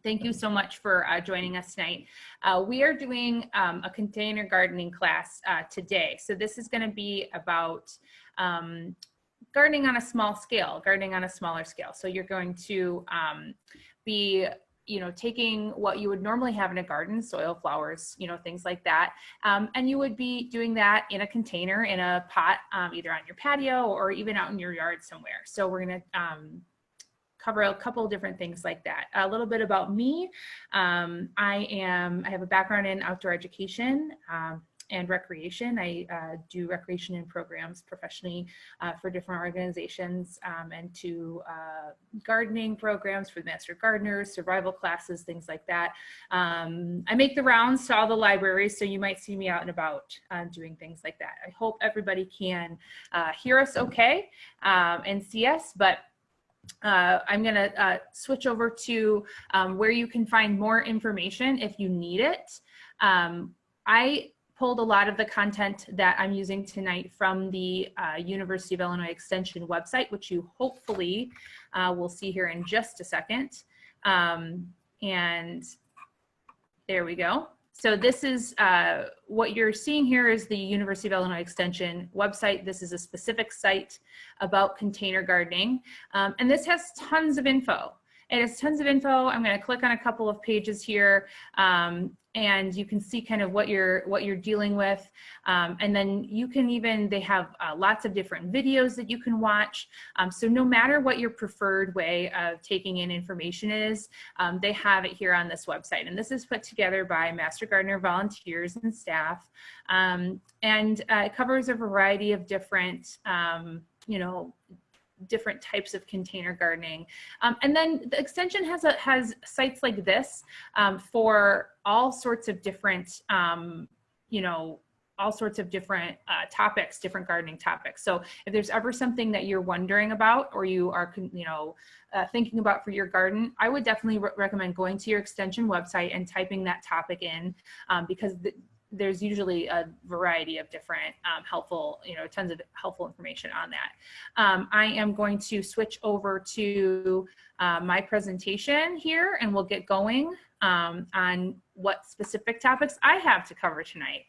Thank you so much for joining us tonight. We are doing a container gardening class today. So this is going to be about gardening on a small scale, gardening on a smaller scale. So you're going to be taking what you would normally have in a garden, soil, flowers, things like that. And you would be doing that in a container, in a pot, either on your patio or even out in your yard somewhere. So we're going to cover a couple of different things like that. A little bit about me. I have a background in outdoor education and recreation. I do recreation and programs professionally for different organizations and to gardening programs for the master gardeners, survival classes, things like that. I make the rounds to all the libraries, so you might see me out and about doing things like that. I hope everybody can hear us okay and see us, but I'm going to switch over to where you can find more information if you need it. I pulled a lot of the content that I'm using tonight from the University of Illinois Extension website, which you hopefully will see here in just a second. And there we go. So this is what you're seeing here is the University of Illinois Extension website. This is a specific site about container gardening. And this has tons of info. It has tons of info. I'm going to click on a couple of pages here. And you can see kind of what you're dealing with. And then you can they have lots of different videos that you can watch. So no matter what your preferred way of taking in information is, they have it here on this website. And this is put together by Master Gardener volunteers and staff. And it covers a variety of different, different types of container gardening. And then the extension has sites like this for all sorts of different, all sorts of different topics, different gardening topics. So if there's ever something that you're wondering about or you are, thinking about for your garden, I would definitely recommend going to your extension website and typing that topic in because there's usually a variety of different helpful, tons of helpful information on that. I am going to switch over to my presentation here and we'll get going on what specific topics I have to cover tonight.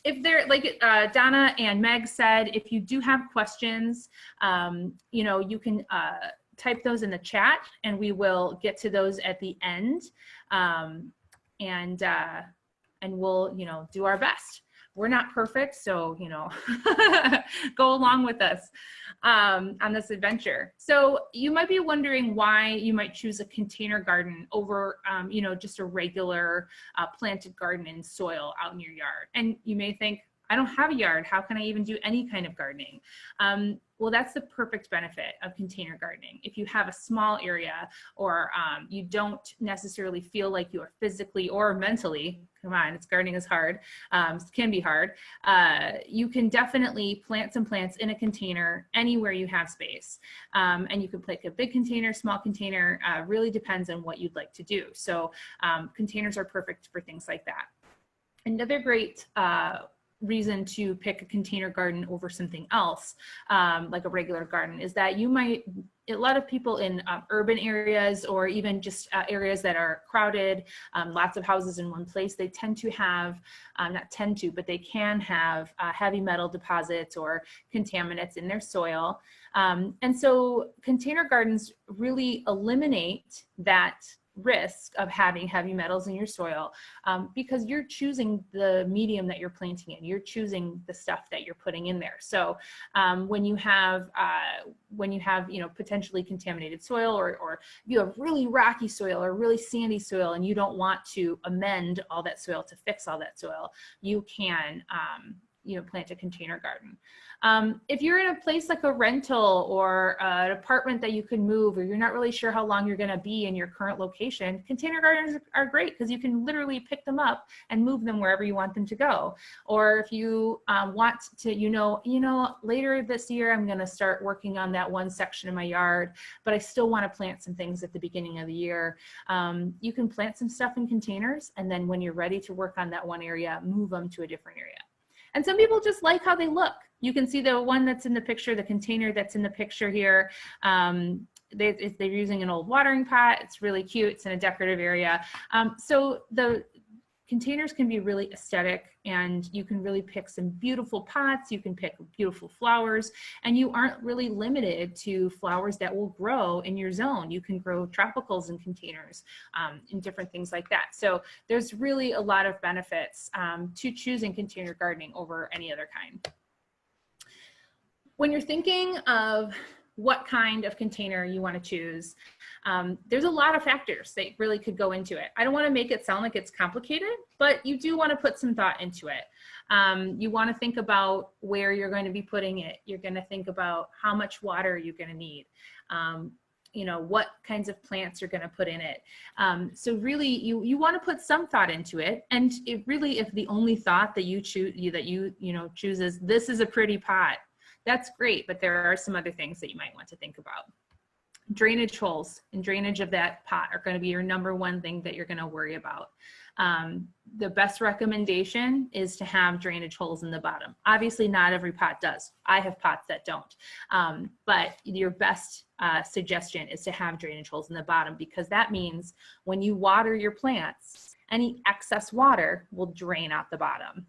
If they're like Donna and Meg said, if you do have questions, you can type those in the chat and we will get to those at the end. And we'll, do our best. We're not perfect, so, go along with us on this adventure. So you might be wondering why you might choose a container garden over, just a regular planted garden in soil out in your yard. And you may think, I don't have a yard. How can I even do any kind of gardening? Well, that's the perfect benefit of container gardening. If you have a small area or you don't necessarily feel like you are physically or mentally, come on, gardening is hard, can be hard, you can definitely plant some plants in a container anywhere you have space. And you can plant a big container, small container, really depends on what you'd like to do. So containers are perfect for things like that. Another great reason to pick a container garden over something else, like a regular garden, is that a lot of people in urban areas or even just areas that are crowded, lots of houses in one place, they tend to have, but they can have heavy metal deposits or contaminants in their soil. And so container gardens really eliminate that risk of having heavy metals in your soil because you're choosing the medium that you're planting in. You're choosing the stuff that you're putting in there. So when you have potentially contaminated soil or you have really rocky soil or really sandy soil and you don't want to amend all that soil to fix all that soil, you can plant a container garden. If you're in a place like a rental or an apartment that you can move, or you're not really sure how long you're going to be in your current location, container gardens are great because you can literally pick them up and move them wherever you want them to go. Or if you want to, later this year, I'm going to start working on that one section of my yard, but I still want to plant some things at the beginning of the year. You can plant some stuff in containers, and then when you're ready to work on that one area, move them to a different area. And some people just like how they look. You can see the one that's in the picture, the container that's in the picture here. if they're using an old watering pot, it's really cute. It's in a decorative area. So the containers can be really aesthetic, and you can really pick some beautiful pots. You can pick beautiful flowers, and you aren't really limited to flowers that will grow in your zone. You can grow tropicals in containers, and different things like that. So there's really a lot of benefits to choosing container gardening over any other kind. When you're thinking of what kind of container you want to choose, there's a lot of factors that really could go into it. I don't want to make it sound like it's complicated, but you do want to put some thought into it. You want to think about where you're going to be putting it. You're going to think about how much water you're going to need. You know, what kinds of plants you're going to put in it. So really, you want to put some thought into it. And it really, if the only thought that you choose, choose is, this is a pretty pot, that's great, but there are some other things that you might want to think about. Drainage holes and drainage of that pot are going to be your number one thing that you're going to worry about. The best recommendation is to have drainage holes in the bottom. Obviously, not every pot does. I have pots that don't. But your best suggestion is to have drainage holes in the bottom, because that means when you water your plants, any excess water will drain out the bottom.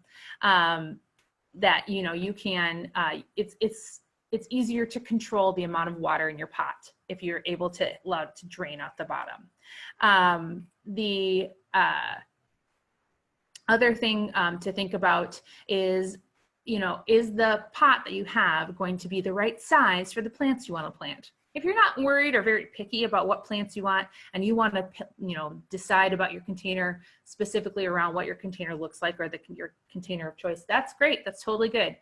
That you can, it's easier to control the amount of water in your pot if you're able to allow it to drain out the bottom. The other thing to think about is, is the pot that you have going to be the right size for the plants you want to plant? If you're not worried or very picky about what plants you want, and you want to, decide about your container specifically around what your container looks like, or your container of choice, that's great. That's totally good.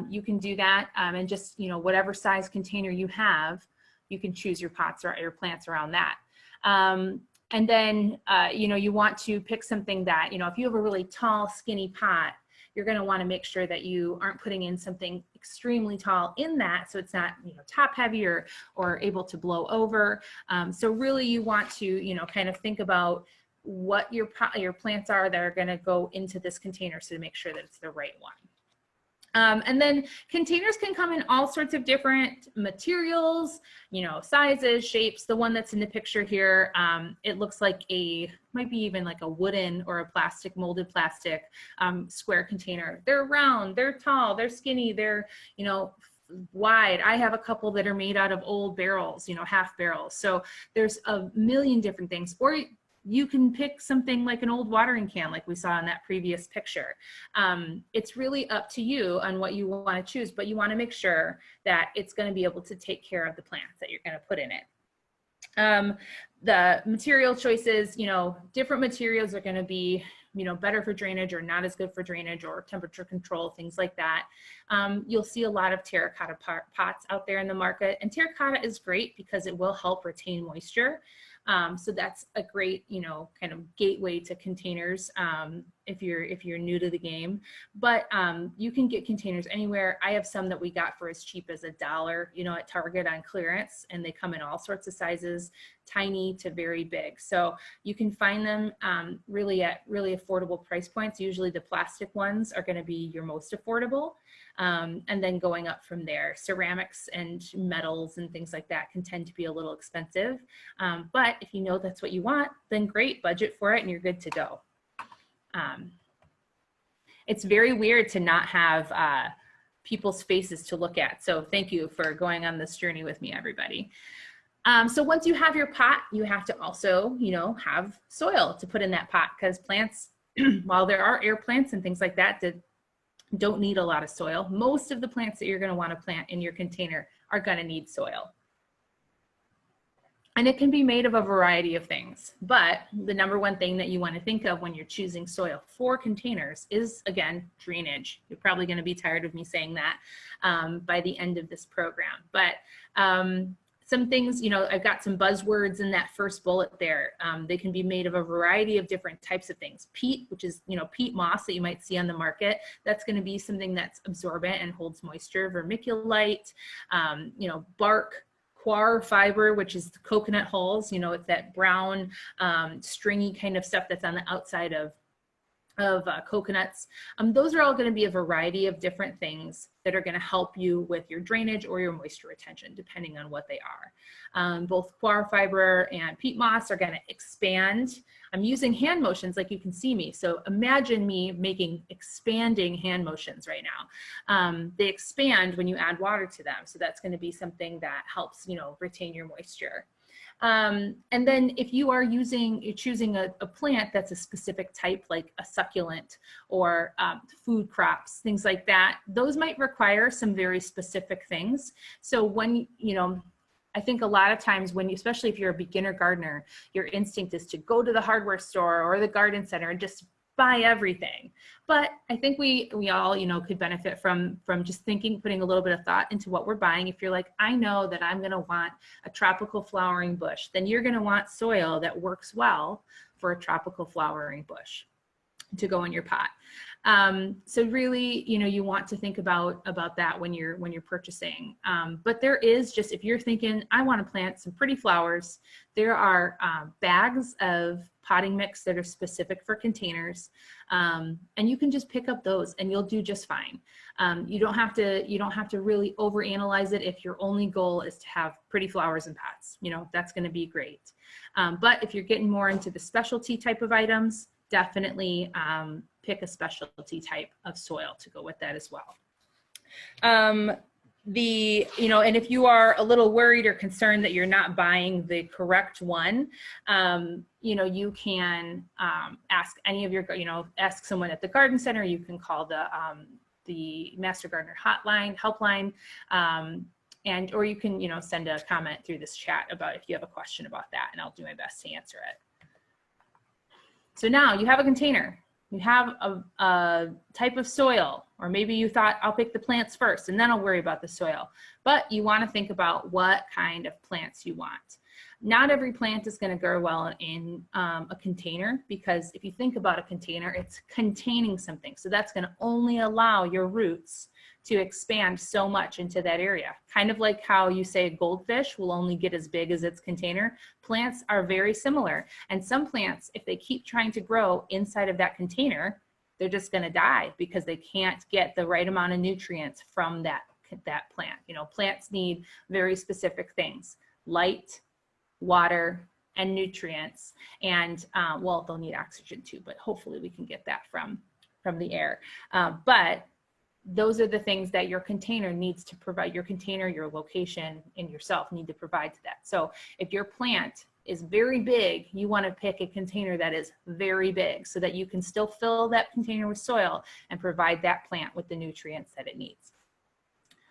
You can do that, and just, whatever size container you have, you can choose your pots or your plants around that. And then, you want to pick something that, if you have a really tall, skinny pot, you're going to want to make sure that you aren't putting in something extremely tall in that, so it's not top heavy or able to blow over. So really you want to kind of think about what your plants are that are going to go into this container, so to make sure that it's the right one. And then containers can come in all sorts of different materials, sizes, shapes. The one that's in the picture here, it looks like might be even like a wooden or a plastic, molded plastic square container. They're round, they're tall, they're skinny, they're, wide. I have a couple that are made out of old barrels, half barrels. So there's a million different things. Or you can pick something like an old watering can, like we saw in that previous picture. It's really up to you on what you want to choose, but you want to make sure that it's going to be able to take care of the plants that you're going to put in it. The material choices, different materials are going to be, better for drainage or not as good for drainage, or temperature control, things like that. You'll see a lot of terracotta pots out there in the market, and terracotta is great because it will help retain moisture. So that's a great, kind of gateway to containers if you're new to the game. But you can get containers anywhere. I have some that we got for as cheap as $1, at Target on clearance, and they come in all sorts of sizes, tiny to very big. So you can find them really at really affordable price points. Usually the plastic ones are going to be your most affordable. And then going up from there, ceramics and metals and things like that can tend to be a little expensive. But if you know that's what you want, then great, budget for it and you're good to go. It's very weird to not have people's faces to look at. So thank you for going on this journey with me, everybody. So once you have your pot, you have to also, have soil to put in that pot, because plants, while there are air plants and things like that don't need a lot of soil, most of the plants that you're going to want to plant in your container are going to need soil. And it can be made of a variety of things, but the number one thing that you want to think of when you're choosing soil for containers is, again, drainage. You're probably going to be tired of me saying that by the end of this program. But some things, I've got some buzzwords in that first bullet there. They can be made of a variety of different types of things. Peat, which is, peat moss that you might see on the market. That's going to be something that's absorbent and holds moisture. Vermiculite, bark, coir fiber, which is the coconut hulls. It's that brown, stringy kind of stuff that's on the outside of coconuts. Those are all going to be a variety of different things that are going to help you with your drainage or your moisture retention, depending on what they are. Both coir fiber and peat moss are going to expand. I'm using hand motions like you can see me. So imagine me making expanding hand motions right now. They expand when you add water to them. So that's going to be something that helps, retain your moisture. And then if you are choosing a plant that's a specific type, like a succulent or food crops, things like that, those might require some very specific things. So when, I think a lot of times especially if you're a beginner gardener, your instinct is to go to the hardware store or the garden center and just buy everything. But I think we all, could benefit from just putting a little bit of thought into what we're buying. If you're like, I know that I'm going to want a tropical flowering bush, then you're going to want soil that works well for a tropical flowering bush to go in your pot. So really, you want to think about that when you're purchasing. But there is just, if you're thinking, I want to plant some pretty flowers, there are bags of potting mix that are specific for containers. And you can just pick up those and you'll do just fine. You don't have to really overanalyze it. If your only goal is to have pretty flowers in pots, that's going to be great. But if you're getting more into the specialty type of items, definitely pick a specialty type of soil to go with that as well. And if you are a little worried or concerned that you're not buying the correct one, you can ask any of your, ask someone at the garden center. You can call the Master Gardener helpline, or you can, send a comment through this chat about if you have a question about that, and I'll do my best to answer it. So now you have a container, you have a type of soil, or maybe you thought I'll pick the plants first and then I'll worry about the soil. But you want to think about what kind of plants you want. Not every plant is going to grow well in a container, because if you think about a container, it's containing something. So that's going to only allow your roots to expand so much into that area. Kind of like how you say a goldfish will only get as big as its container. Plants are very similar. And some plants, if they keep trying to grow inside of that container, they're just going to die because they can't get the right amount of nutrients from that plant. Plants need very specific things: light, water, and nutrients. And well, they'll need oxygen too, but hopefully we can get that from the air. But those are the things that your container needs to provide. Your container, your location, and yourself need to provide to that. So if your plant is very big, you want to pick a container that is very big so that you can still fill that container with soil and provide that plant with the nutrients that it needs.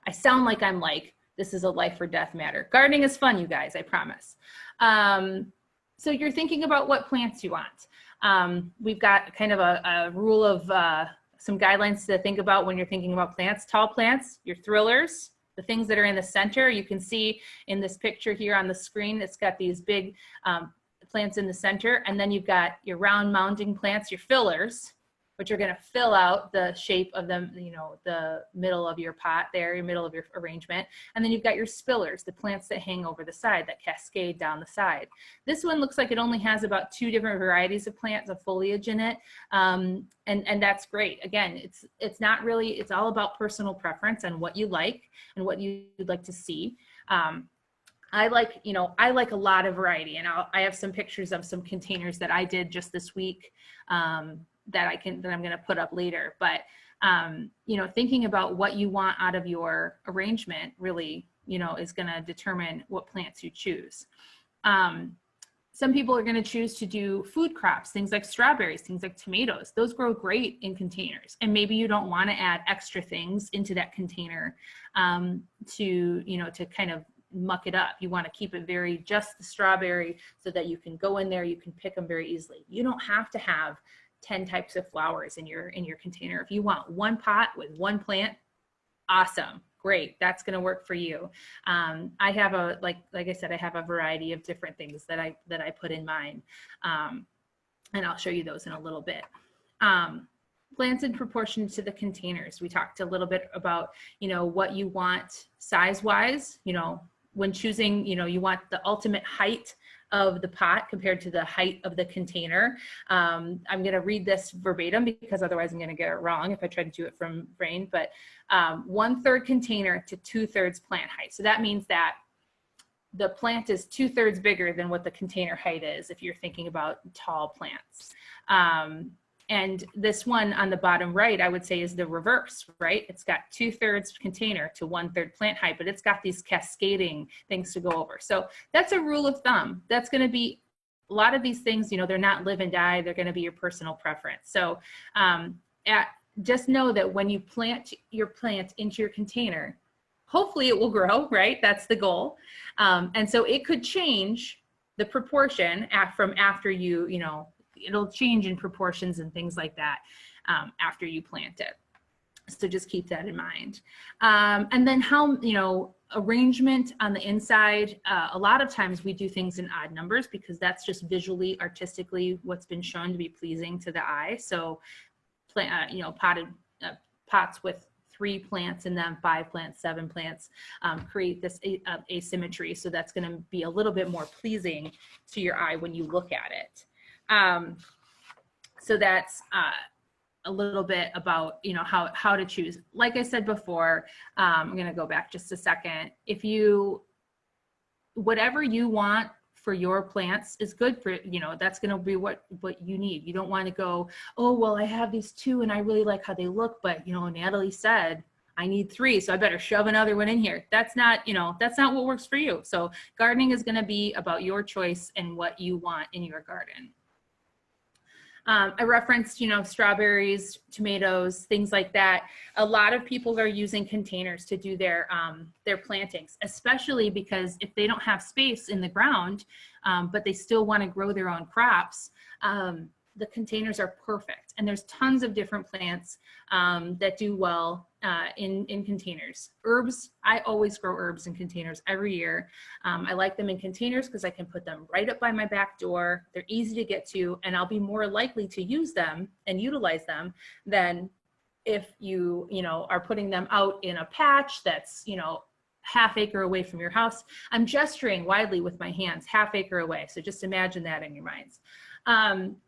I sound like this is a life or death matter. Gardening is fun, you guys, I promise. So you're thinking about what plants you want. We've got kind of a rule of some guidelines to think about when you're thinking about plants. Tall plants, your thrillers, the things that are in the center. You can see in this picture here on the screen, it's got these big plants in the center. And then you've got your round mounding plants, your fillers, which are going to fill out the shape of them, the middle of your pot there, your middle of your arrangement. And then you've got your spillers, the plants that hang over the side, that cascade down the side. This one looks like it only has about 2 different varieties of plants of foliage in it. And that's great. Again, it's not really, it's all about personal preference and what you like and what you'd like to see. I like a lot of variety, and I have some pictures of some containers that I did just this week that I'm going to put up later. But thinking about what you want out of your arrangement really, is going to determine what plants you choose. Some people are going to choose to do food crops, things like strawberries, things like tomatoes. Those grow great in containers, and maybe you don't want to add extra things into that container to kind of muck it up. You want to keep it just the strawberry so that you can go in there, you can pick them very easily. You don't have to have 10 types of flowers in your container. If you want one pot with one plant, awesome, great, that's going to work for you. I have like I said, I have a variety of different things that I put in mine, and I'll show you those in a little bit. Plants in proportion to the containers. We talked a little bit about what you want size wise. When choosing, you want the ultimate height of the pot compared to the height of the container. I'm going to read this verbatim because otherwise I'm going to get it wrong if I try to do it from brain, but 1/3 container to 2/3 plant height. So that means that the plant is 2/3 bigger than what the container height is if you're thinking about tall plants. And this one on the bottom right, I would say, is the reverse, right? It's got 2/3 container to 1/3 plant height, but it's got these cascading things to go over. So that's a rule of thumb. That's going to be a lot of these things, you know, they're not live and die. They're going to be your personal preference. So just know that when you plant your plant into your container, hopefully it will grow, right? That's the goal. And so it could change the proportion from after you know, it'll change in proportions and things like that after you plant it. So just keep that in mind. And then how, you know, arrangement on the inside, a lot of times we do things in odd numbers because that's just visually, artistically, what's been shown to be pleasing to the eye. So, you know, pots with 3 plants in them, 5 plants, 7 plants, create this asymmetry. So that's going to be a little bit more pleasing to your eye when you look at it. So that's a little bit about, you know, how to choose. Like I said before, I'm going to go back just a second. If whatever you want for your plants is good for, you know, that's going to be what you need. You don't want to go, oh, well, I have these 2 and I really like how they look, but, you know, Natalie said I need 3, so I better shove another one in here. That's not, you know, that's not what works for you. So gardening is going to be about your choice and what you want in your garden. I referenced, you know, strawberries, tomatoes, things like that. A lot of people are using containers to do their plantings, especially because if they don't have space in the ground, but they still want to grow their own crops, the containers are perfect. And there's tons of different plants that do well in containers. Herbs, I always grow herbs in containers every year. I like them in containers because I can put them right up by my back door. They're easy to get to, and I'll be more likely to use them and utilize them than if you know, are putting them out in a patch that's, you know, half acre away from your house. I'm gesturing widely with my hands, half acre away. So just imagine that in your minds.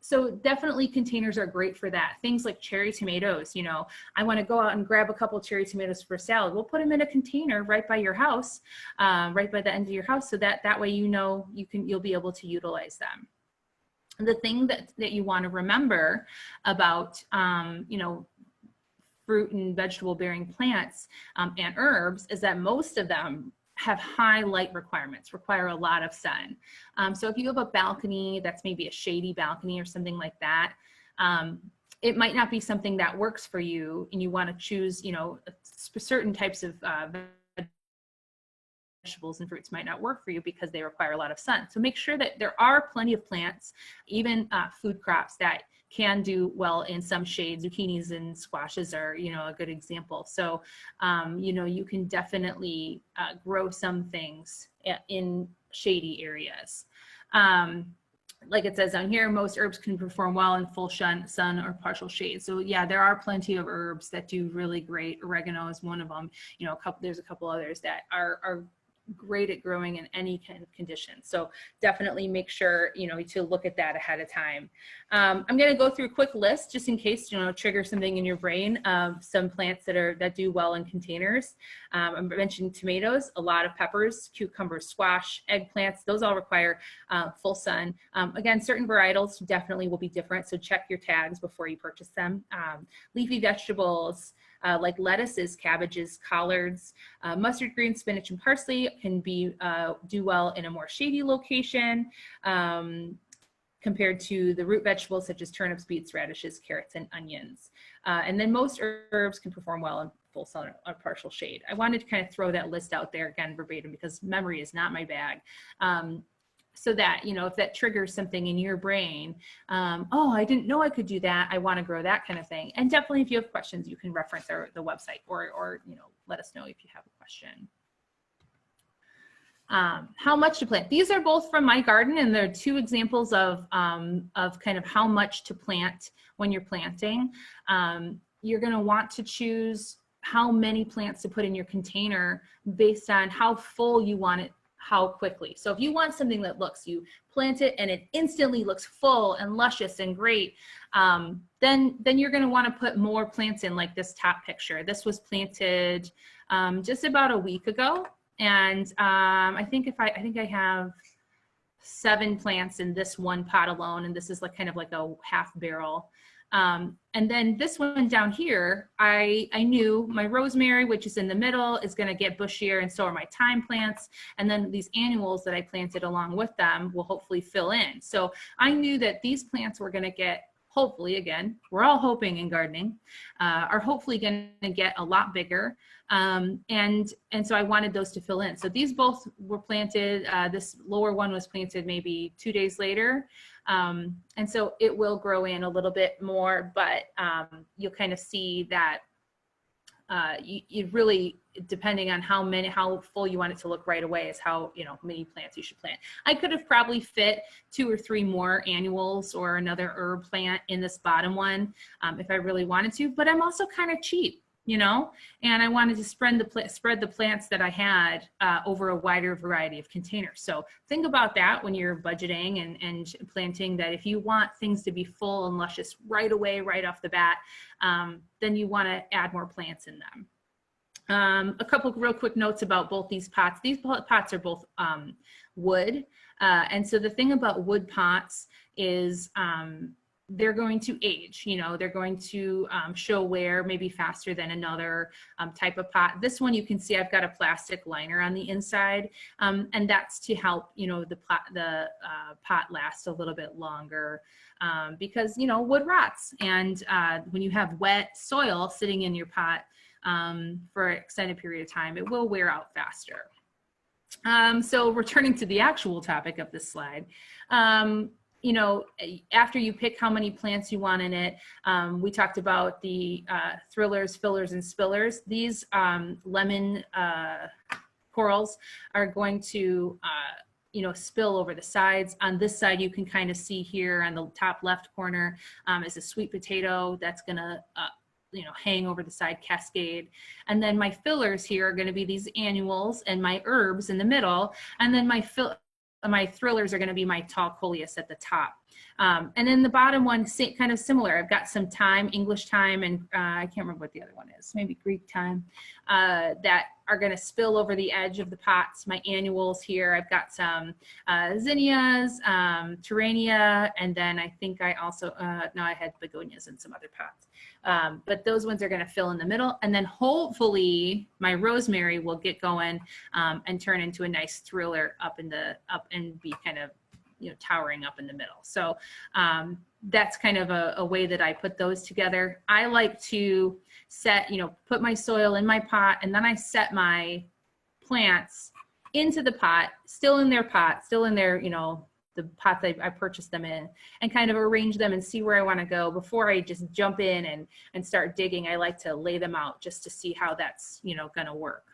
So definitely containers are great for that. Things like cherry tomatoes, you know, I want to go out and grab a couple cherry tomatoes for salad. We'll put them in a container right by your house, right by the end of your house. So that way, you know, you'll be able to utilize them. The thing that you want to remember about, you know, fruit and vegetable bearing plants and herbs is that most of them have high light requirements, require a lot of sun. So if you have a balcony that's maybe a shady balcony or something like that, it might not be something that works for you, and you want to choose, you know, certain types of vegetables and fruits might not work for you because they require a lot of sun. So make sure that there are plenty of plants, even food crops, that can do well in some shades. Zucchinis and squashes are, you know, a good example. So, you know, you can definitely grow some things in shady areas. Like it says down here, most herbs can perform well in full sun or partial shade. So yeah, there are plenty of herbs that do really great. Oregano is one of them. You know, there's a couple others that are great at growing in any kind of condition. So definitely make sure, you know, to look at that ahead of time. I'm going to go through a quick list just in case, you know, trigger something in your brain of some plants that do well in containers. I mentioned tomatoes, a lot of peppers, cucumbers, squash, eggplants, those all require full sun. Again, certain varietals definitely will be different. So check your tags before you purchase them. Leafy vegetables, like lettuces, cabbages, collards, mustard greens, spinach, and parsley can do well in a more shady location compared to the root vegetables such as turnips, beets, radishes, carrots, and onions. And then most herbs can perform well in full sun or partial shade. I wanted to kind of throw that list out there again verbatim because memory is not my bag. So that, you know, if that triggers something in your brain, oh, I didn't know I could do that. I want to grow that kind of thing. And definitely if you have questions, you can reference the website or, you know, let us know if you have a question. How much to plant? These are both from my garden, and they're 2 examples of kind of how much to plant when you're planting. You're going to want to choose how many plants to put in your container based on how full you want it, how quickly. So if you want something that looks, you plant it and it instantly looks full and luscious and great, then you're going to want to put more plants in, like this top picture. This was planted just about a week ago, and I think I have 7 plants in this one pot alone, and this is like kind of like a half barrel. And then this one down here, I knew my rosemary, which is in the middle, is going to get bushier, and so are my thyme plants. And then these annuals that I planted along with them will hopefully fill in. So I knew that these plants were going to get, hopefully, again, we're all hoping in gardening, are hopefully going to get a lot bigger. And so I wanted those to fill in. So these both were planted. This lower one was planted maybe 2 days later. And so it will grow in a little bit more, but you'll kind of see that you really, depending on how full you want it to look right away, is how, many plants you should plant. I could have probably fit 2 or 3 more annuals or another herb plant in this bottom one if I really wanted to, but I'm also kind of cheap, and I wanted to spread the plants that I had over a wider variety of containers. So think about that when you're budgeting and planting, that if you want things to be full and luscious right away, right off the bat, then you want to add more plants in them. A couple real quick notes about both these pots. These pots are both wood. And so the thing about wood pots is they're going to age, they're going to show wear maybe faster than another type of pot. This one, you can see I've got a plastic liner on the inside, and that's to help, the pot last a little bit longer because, wood rots. And when you have wet soil sitting in your pot for an extended period of time, it will wear out faster. So returning to the actual topic of this slide, after you pick how many plants you want in it, we talked about the thrillers, fillers, and spillers. These lemon corals are going to, spill over the sides. On this side, you can kind of see here on the top left corner is a sweet potato that's going to hang over the side, cascade. And then my fillers here are going to be these annuals, and my herbs in the middle. And then my thrillers are going to be my tall coleus at the top. And then the bottom one, kind of similar. I've got some thyme, English thyme, and I can't remember what the other one is, maybe Greek thyme, that are going to spill over the edge of the pots. My annuals here, I've got some zinnias, terrania, and then I think I also, no, I had begonias in some other pots. But those ones are going to fill in the middle. And then hopefully my rosemary will get going and turn into a nice thriller up and be kind of, towering up in the middle. So that's kind of a way that I put those together. I like to set, put my soil in my pot, and then I set my plants into the pot, still in their pot, still in their, the pots I purchased them in, and kind of arrange them and see where I want to go before I just jump in and start digging. I like to lay them out just to see how that's, going to work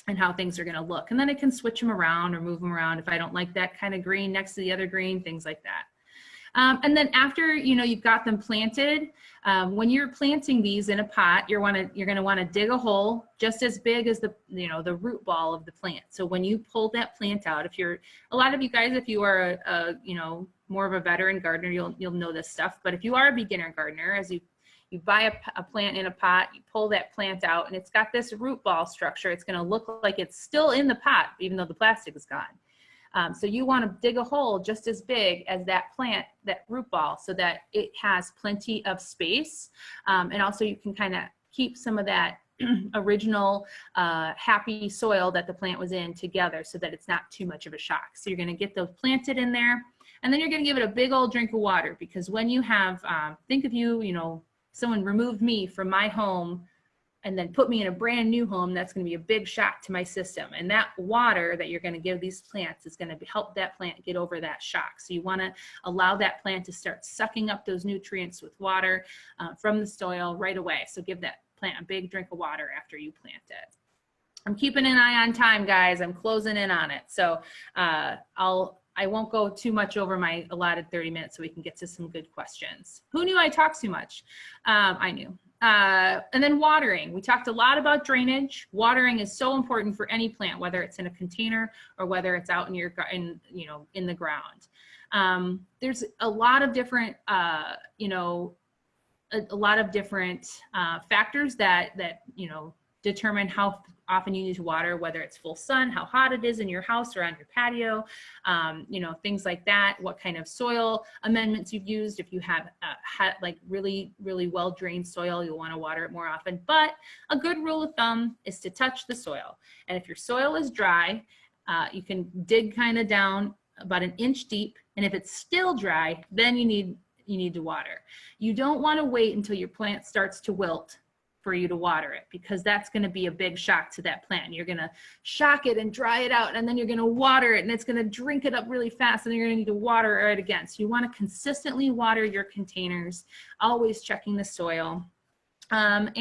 and how things are going to look. And then I can switch them around or move them around if I don't like that kind of green next to the other green, things like that. And then after, you've got them planted, when you're planting these in a pot, you're going to want to dig a hole just as big as the root ball of the plant. So when you pull that plant out, a lot of you guys, if you are more of a veteran gardener, you'll know this stuff. But if you are a beginner gardener, as you buy a plant in a pot, you pull that plant out, and it's got this root ball structure. It's going to look like it's still in the pot, even though the plastic is gone. So you want to dig a hole just as big as that plant, that root ball, so that it has plenty of space. And also you can kind of keep some of that original happy soil that the plant was in together so that it's not too much of a shock. So you're going to get those planted in there, and then you're going to give it a big old drink of water, because when you have, think of someone removed me from my home and then put me in a brand new home, that's going to be a big shock to my system. And that water that you're going to give these plants is going to help that plant get over that shock. So you want to allow that plant to start sucking up those nutrients with water from the soil right away. So give that plant a big drink of water after you plant it. I'm keeping an eye on time, guys. I'm closing in on it. So I won't go too much over my allotted 30 minutes so we can get to some good questions. Who knew I talked too much? I knew. And then watering. We talked a lot about drainage. Watering is so important for any plant, whether it's in a container or whether it's out in your in the ground. There's a lot of different a lot of different factors that determine how often you need to water, whether it's full sun, how hot it is in your house or on your patio, things like that, what kind of soil amendments you've used. If you have like really well drained soil, you'll want to water it more often. But a good rule of thumb is to touch the soil. And if your soil is dry, you can dig kind of down about an inch deep. And if it's still dry, then you need to water. You don't want to wait until your plant starts to wilt for you to water it, because that's going to be a big shock to that plant. You're going to shock it and dry it out, and then you're going to water it, and it's going to drink it up really fast, and then you're going to need to water it again. So you want to consistently water your containers, always checking the soil. Double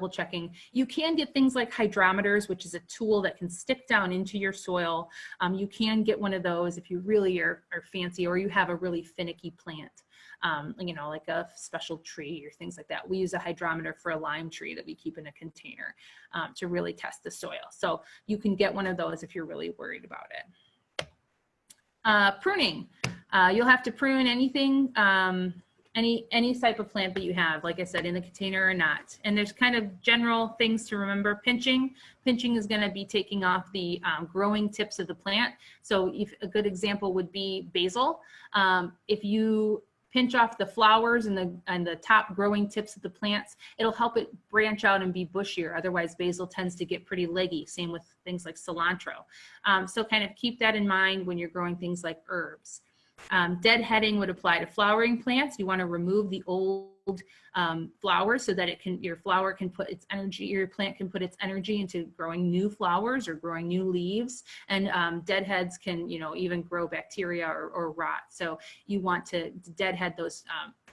checking. You can get things like hydrometers, which is a tool that can stick down into your soil. You can get one of those if you really are fancy, or you have a really finicky plant, like a special tree or things like that. We use a hydrometer for a lime tree that we keep in a container to really test the soil. So you can get one of those if you're really worried about it. Pruning. You'll have to prune anything, any type of plant that you have, like I said, in the container or not. And there's kind of general things to remember. Pinching is going to be taking off the growing tips of the plant. So if a good example would be basil. If you pinch off the flowers and the top growing tips of the plants, it'll help it branch out and be bushier. Otherwise, basil tends to get pretty leggy. Same with things like cilantro. So kind of keep that in mind when you're growing things like herbs. Deadheading would apply to flowering plants. You want to remove the old flowers so that your plant can put its energy into growing new flowers or growing new leaves. And deadheads can, even grow bacteria or rot. So you want to deadhead those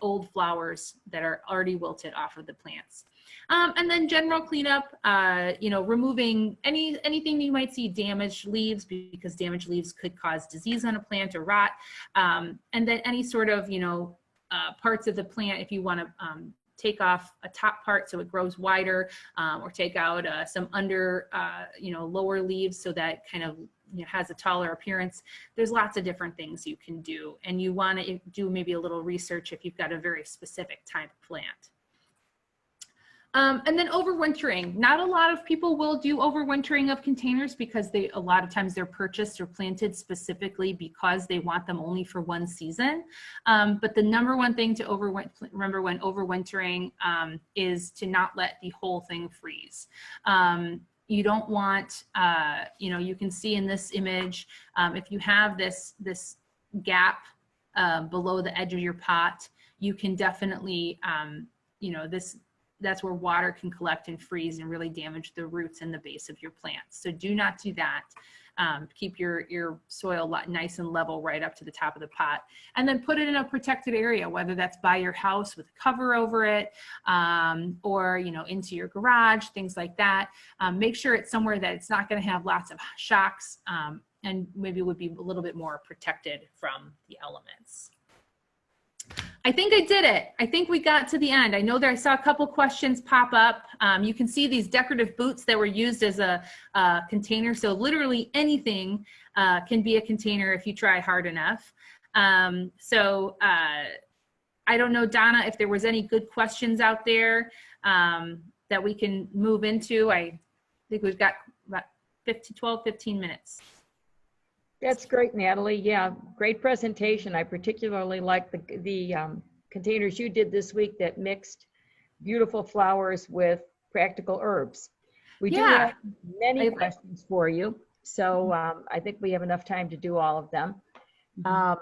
old flowers that are already wilted off of the plants. And then general cleanup, removing anything you might see damaged leaves, because damaged leaves could cause disease on a plant or rot. And then any sort of, parts of the plant, if you want to take off a top part so it grows wider, or take out some lower leaves so that kind of has a taller appearance. There's lots of different things you can do. And you want to do maybe a little research if you've got a very specific type of plant. And then overwintering. Not a lot of people will do overwintering of containers because a lot of times they're purchased or planted specifically because they want them only for one season. But the number one thing to remember when overwintering is to not let the whole thing freeze. You don't want, you can see in this image, if you have this gap below the edge of your pot, you can definitely, that's where water can collect and freeze and really damage the roots and the base of your plants. So do not do that. Keep your soil nice and level right up to the top of the pot, and then put it in a protected area, whether that's by your house with a cover over it, or into your garage, things like that. Make sure it's somewhere that it's not going to have lots of shocks, and maybe would be a little bit more protected from the elements. I think I did it. I think we got to the end. I know I saw a couple questions pop up. You can see these decorative boots that were used as a container. So literally anything can be a container if you try hard enough. I don't know, Donna, if there was any good questions out there that we can move into. I think we've got about 12, 15 minutes. That's great, Natalie. Yeah, great presentation. I particularly like the containers you did this week that mixed beautiful flowers with practical herbs. We do have many questions for you, so I think we have enough time to do all of them. The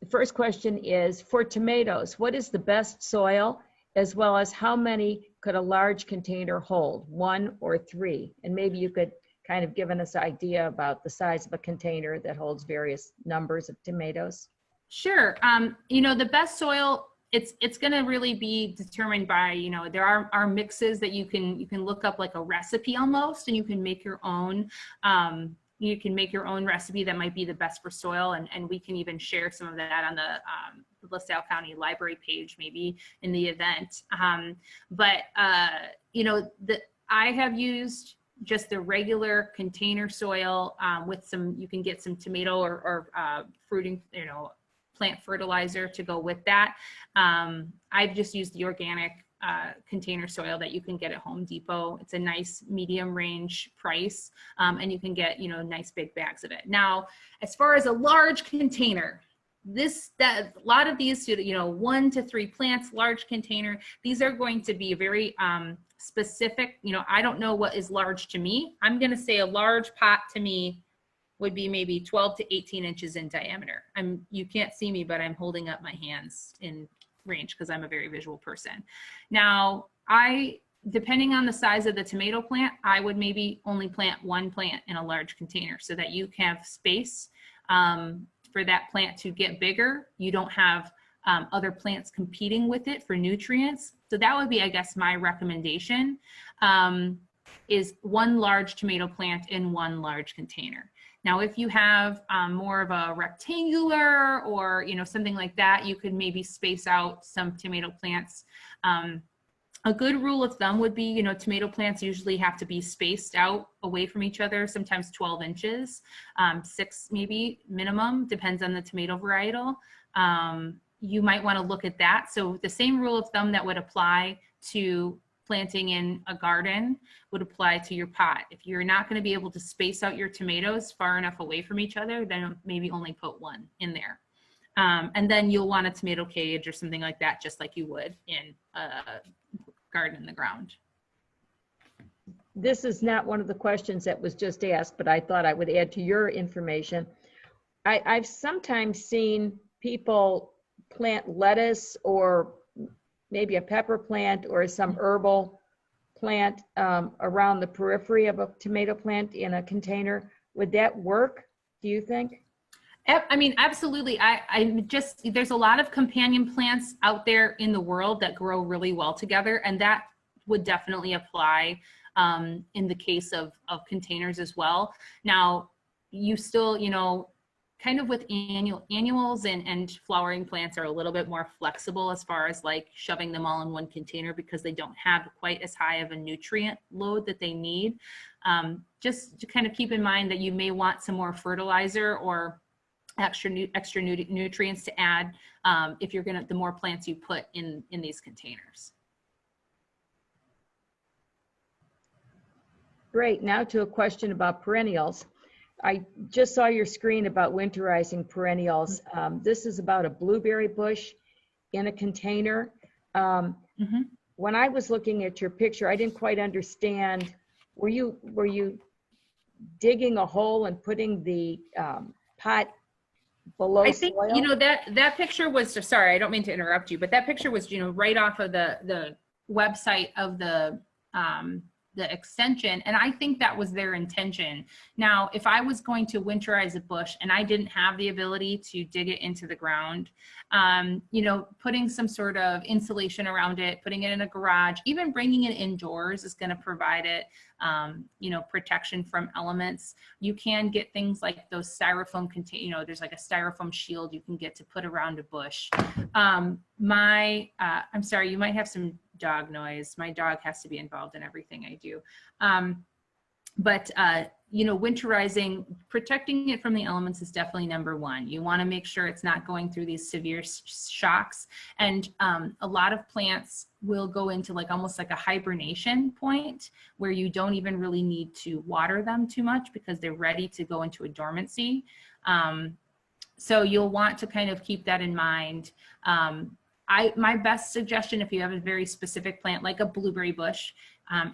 first question is, for tomatoes, what is the best soil, as well as how many could a large container hold, 1 or 3? And maybe you could kind of given us an idea about the size of a container that holds various numbers of tomatoes. Sure. The best soil, it's going to really be determined by, there are mixes that you can look up like a recipe almost, and you can make your own. You can make your own recipe that might be the best for soil, and we can even share some of that on the LaSalle County Library page, maybe in the event. You know, I have used just the regular container soil with some, you can get some tomato or fruiting, you know, plant fertilizer to go with that. I've just used the organic container soil that you can get at Home Depot. It's a nice medium range price, and you can get, you know, nice big bags of it. Now, as far as a large container, a lot of these, you know, 1 to 3 plants, large container, these are going to be very specific. You know, I don't know what is large to me. I'm going to say a large pot to me would be maybe 12 to 18 inches in diameter. You can't see me, but I'm holding up my hands in range because I'm a very visual person. Now, depending on the size of the tomato plant, I would maybe only plant 1 plant in a large container so that you have space for that plant to get bigger. You don't have other plants competing with it for nutrients. So that would be, I guess, my recommendation, is 1 large tomato plant in 1 large container. Now, if you have more of a rectangular or, you know, something like that, you could maybe space out some tomato plants. A good rule of thumb would be, you know, tomato plants usually have to be spaced out away from each other, sometimes 12 inches, 6 maybe minimum, depends on the tomato varietal. You might want to look at that. So the same rule of thumb that would apply to planting in a garden would apply to your pot. If you're not going to be able to space out your tomatoes far enough away from each other, then maybe only put 1 in there. And then you'll want a tomato cage or something like that, just like you would in a garden in the ground. This is not one of the questions that was just asked, but I thought I would add to your information. I've sometimes seen people plant lettuce or maybe a pepper plant or some herbal plant around the periphery of a tomato plant in a container. Would that work, do you think? I mean, absolutely. There's a lot of companion plants out there in the world that grow really well together, and that would definitely apply in the case of containers as well. Now, you still, you know, kind of with annuals and flowering plants are a little bit more flexible as far as like shoving them all in 1 container because they don't have quite as high of a nutrient load that they need. Just to kind of keep in mind that you may want some more fertilizer or extra nutrients to add if you're the more plants you put in these containers. Great. Now to a question about perennials. I just saw your screen about winterizing perennials. This is about a blueberry bush in a container. When I was looking at your picture, I didn't quite understand. Were you digging a hole and putting the pot below I think, soil? you know, that picture was, sorry, I don't mean to interrupt you, but that picture was, you know, right off of the website of the extension, and I think that was their intention. Now, if I was going to winterize a bush and I didn't have the ability to dig it into the ground, you know, putting some sort of insulation around it, putting it in a garage, even bringing it indoors is going to provide it, you know, protection from elements. You can get things like those styrofoam you know, there's like a styrofoam shield you can get to put around a bush. I'm sorry, you might have some dog noise. My dog has to be involved in everything I do. You know, winterizing, protecting it from the elements is definitely number 1. You want to make sure it's not going through these severe shocks. And a lot of plants will go into like almost like a hibernation point where you don't even really need to water them too much because they're ready to go into a dormancy. So you'll want to kind of keep that in mind. My best suggestion, if you have a very specific plant like a blueberry bush,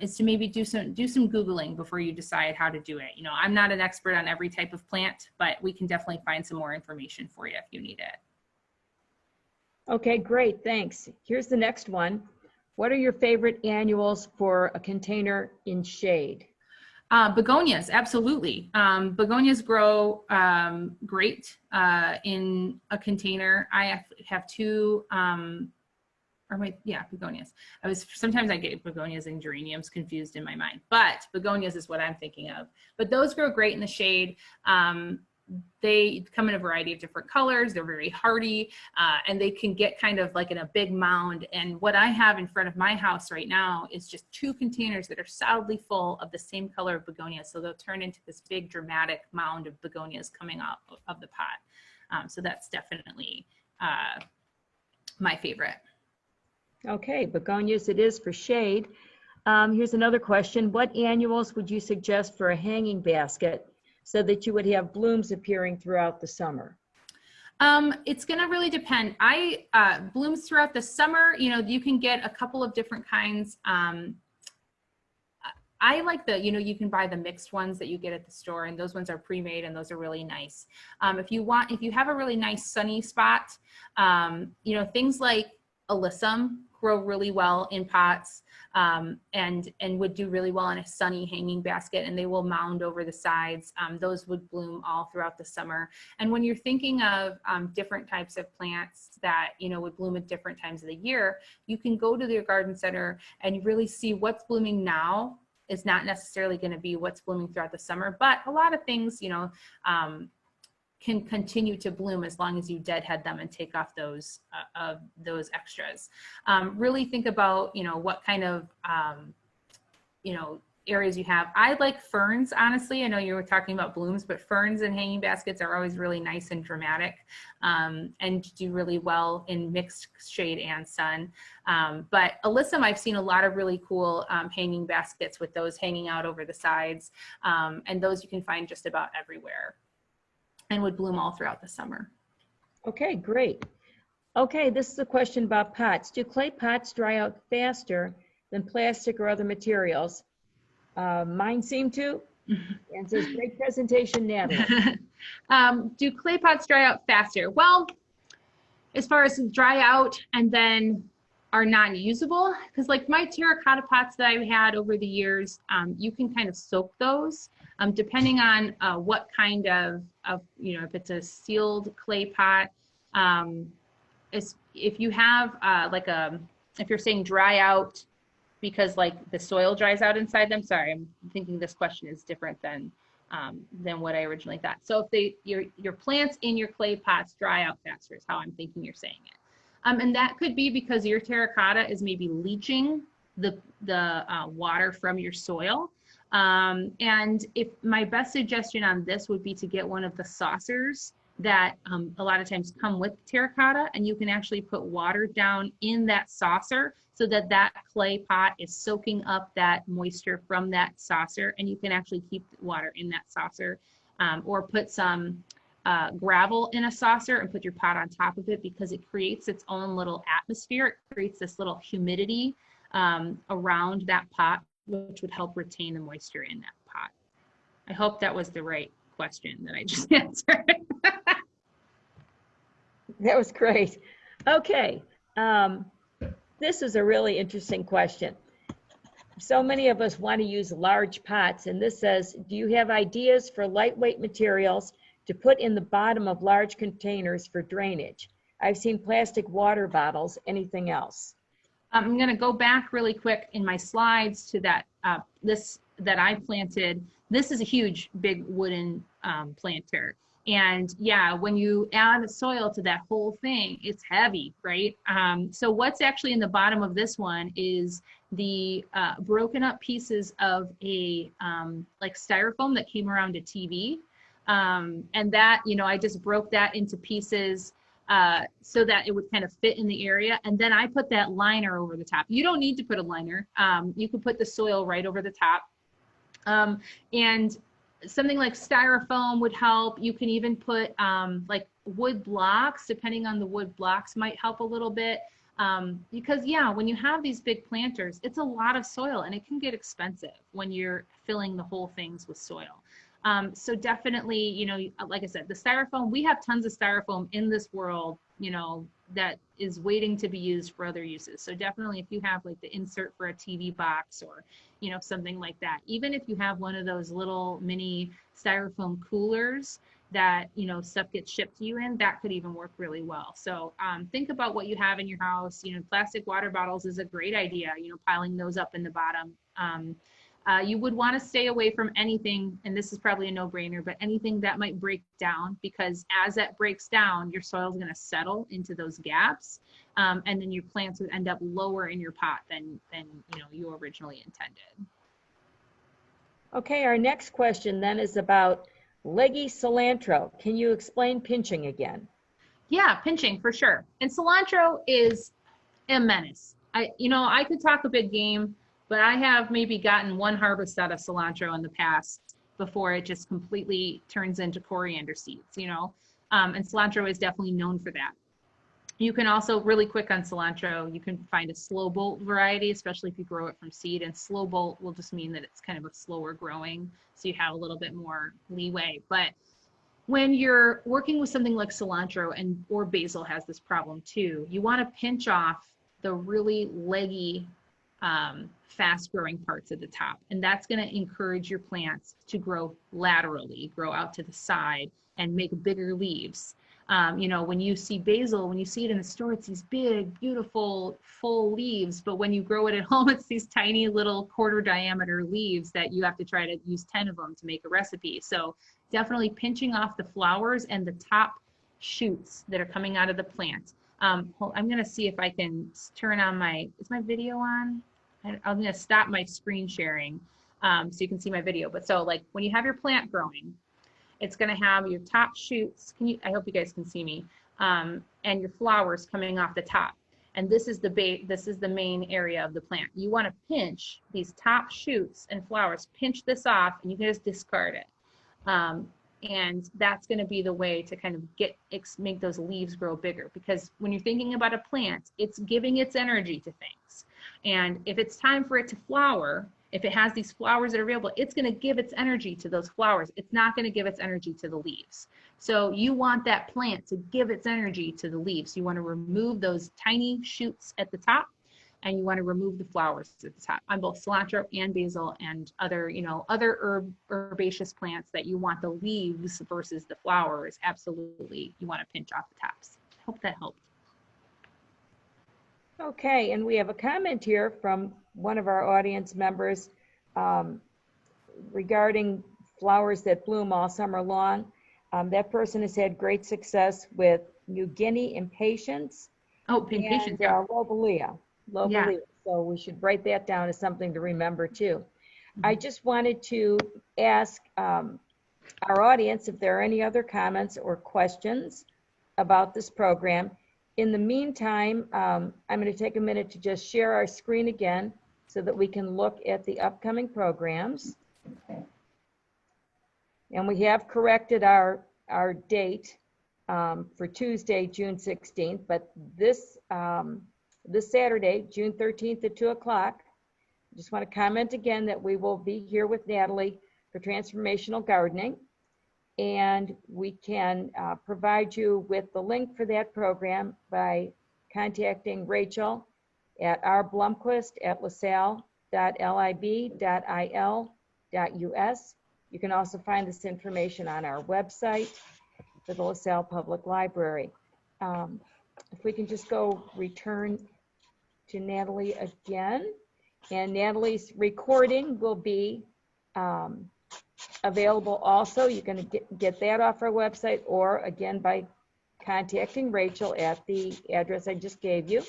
is to maybe do some Googling before you decide how to do it. You know, I'm not an expert on every type of plant, but we can definitely find some more information for you if you need it. Okay, great, thanks. Here's the next one. What are your favorite annuals for a container in shade? Begonias, absolutely. Begonias grow great in a container. I have 2, begonias. Sometimes I get begonias and geraniums confused in my mind, but begonias is what I'm thinking of. But those grow great in the shade. they come in a variety of different colors. They're very hardy, and they can get kind of like in a big mound. And what I have in front of my house right now is just 2 containers that are solidly full of the same color of begonias. So they'll turn into this big dramatic mound of begonias coming out of the pot. So that's definitely my favorite. Okay, begonias it is for shade. Here's another question. What annuals would you suggest for a hanging basket so that you would have blooms appearing throughout the summer? It's going to really depend. Blooms throughout the summer, you know, you can get a couple of different kinds. I like you can buy the mixed ones that you get at the store, and those ones are pre-made and those are really nice. If you have a really nice sunny spot, you know, things like alyssum grow really well in pots, and would do really well in a sunny hanging basket, and they will mound over the sides. Those would bloom all throughout the summer. And when you're thinking of different types of plants that, you know, would bloom at different times of the year, you can go to their garden center and really see what's blooming now is not necessarily going to be what's blooming throughout the summer, but a lot of things, you know, can continue to bloom as long as you deadhead them and take off those extras. Really think about, you know, what kind of, you know, areas you have. I like ferns, honestly. I know you were talking about blooms, but ferns and hanging baskets are always really nice and dramatic, and do really well in mixed shade and sun. But alyssum, I've seen a lot of really cool hanging baskets with those hanging out over the sides, and those you can find just about everywhere, and would bloom all throughout the summer. Okay, great. Okay, this is a question about pots. Do clay pots dry out faster than plastic or other materials? Mine seem to. And says, great presentation, Natalie. Do clay pots dry out faster? Well, as far as dry out and then are non-usable, because like my terracotta pots that I've had over the years, you can kind of soak those, depending on what kind of, you know, if it's a sealed clay pot. If you have if you're saying dry out because like the soil dries out inside them, sorry, I'm thinking this question is different than what I originally thought. So if your plants in your clay pots dry out faster is how I'm thinking you're saying it. And that could be because your terracotta is maybe leaching the water from your soil. And if my best suggestion on this would be to get one of the saucers that a lot of times come with terracotta, and you can actually put water down in that saucer so that that clay pot is soaking up that moisture from that saucer, and you can actually keep water in that saucer, or put some gravel in a saucer and put your pot on top of it, because it creates its own little atmosphere. It creates this little humidity around that pot, which would help retain the moisture in that pot. I hope that was the right question that I just answered. That was great. Okay, this is a really interesting question. So many of us want to use large pots, and this says, do you have ideas for lightweight materials to put in the bottom of large containers for drainage? I've seen plastic water bottles. Anything else? I'm going to go back really quick in my slides to that this that I planted. This is a huge, big wooden planter. And yeah, when you add soil to that whole thing, it's heavy, right? So what's actually in the bottom of this one is the broken up pieces of a like styrofoam that came around a TV. And that, you know, I just broke that into pieces so that it would kind of fit in the area. And then I put that liner over the top. You don't need to put a liner. You could put the soil right over the top. And something like styrofoam would help. You can even put like wood blocks, depending on the wood blocks might help a little bit. Because yeah, when you have these big planters, it's a lot of soil and it can get expensive when you're filling the whole things with soil. So definitely, you know, like I said, the styrofoam, we have tons of styrofoam in this world, you know, that is waiting to be used for other uses. So definitely if you have like the insert for a TV box or, you know, something like that, even if you have one of those little mini styrofoam coolers that, you know, stuff gets shipped to you in, that could even work really well. So think about what you have in your house. You know, plastic water bottles is a great idea, you know, piling those up in the bottom. You would want to stay away from anything, and this is probably a no-brainer, but anything that might break down, because as that breaks down, your soil is going to settle into those gaps, and then your plants would end up lower in your pot than you originally intended. Okay, our next question then is about leggy cilantro. Can you explain pinching again? Yeah, pinching for sure. And cilantro is a menace. I could talk a big game, but I have maybe gotten one harvest out of cilantro in the past before it just completely turns into coriander seeds, and cilantro is definitely known for that. You can also, really quick on cilantro, you can find a slow bolt variety, especially if you grow it from seed. And slow bolt will just mean that it's kind of a slower growing, so you have a little bit more leeway. But when you're working with something like cilantro, or basil has this problem too, you want to pinch off the really leggy, fast growing parts at the top. And that's going to encourage your plants to grow laterally, grow out to the side, and make bigger leaves. When you see basil, when you see it in the store, it's these big, beautiful, full leaves. But when you grow it at home, it's these tiny little quarter diameter leaves that you have to try to use 10 of them to make a recipe. So definitely pinching off the flowers and the top shoots that are coming out of the plant. I'm going to see if I can turn on is my video on? I'm going to stop my screen sharing so you can see my video. But so like when you have your plant growing, it's going to have your top shoots. I hope you guys can see me. And your flowers coming off the top. And this is the main area of the plant. You want to pinch these top shoots and flowers, pinch this off, and you can just discard it. And that's going to be the way to kind of make those leaves grow bigger. Because when you're thinking about a plant, it's giving its energy to things. And if it's time for it to flower, if it has these flowers that are available, it's going to give its energy to those flowers. It's not going to give its energy to the leaves. So you want that plant to give its energy to the leaves. You want to remove those tiny shoots at the top, and you want to remove the flowers at the top on both cilantro and basil and other herbaceous plants that you want the leaves versus the flowers. Absolutely, you want to pinch off the tops. I hope that helped. Okay, and we have a comment here from one of our audience members regarding flowers that bloom all summer long. That person has had great success with New Guinea impatiens. Oh, impatiens, yeah. Lobelia. Yeah. So we should write that down as something to remember too. I just wanted to ask our audience if there are any other comments or questions about this program. In the meantime, I'm going to take a minute to just share our screen again so that we can look at the upcoming programs. And we have corrected our date for Tuesday, June 16th, but this Saturday, June 13th at 2 o'clock, I just want to comment again that we will be here with Natalie for Transformational Gardening. And we can provide you with the link for that program by contacting Rachel at rblumquist@lasalle.lib.il.us. You can also find this information on our website for the LaSalle Public Library. If we can just go return to Natalie again. And Natalie's recording will be available also. You can get that off our website, or again by contacting Rachel at the address I just gave you.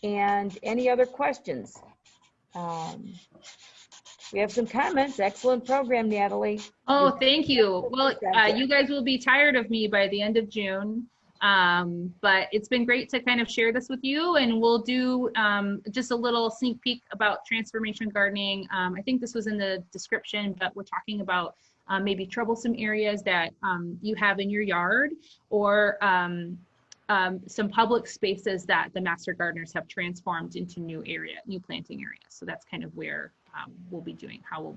And any other questions? We have some comments. Excellent program, Natalie. Oh, thank you. Well, you guys will be tired of me by the end of June. But it's been great to kind of share this with you, and we'll do just a little sneak peek about transformation gardening. I think this was in the description, but we're talking about maybe troublesome areas that you have in your yard, or some public spaces that the master gardeners have transformed into new planting areas. So that's kind of where how we'll be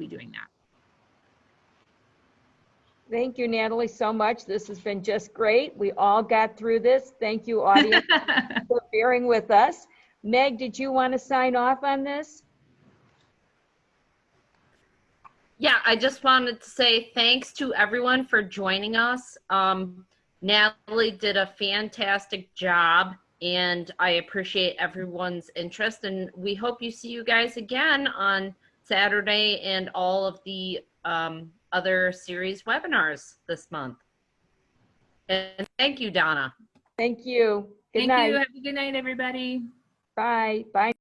doing that. Thank you, Natalie, so much. This has been just great. We all got through this. Thank you, audience, for bearing with us. Meg, did you want to sign off on this? Yeah, I just wanted to say thanks to everyone for joining us. Natalie did a fantastic job, and I appreciate everyone's interest. And we hope you see you guys again on Saturday and all of the other series webinars this month. And thank you, Donna. Thank you. Good Thank night. you. Have a good night, everybody. Bye. Bye.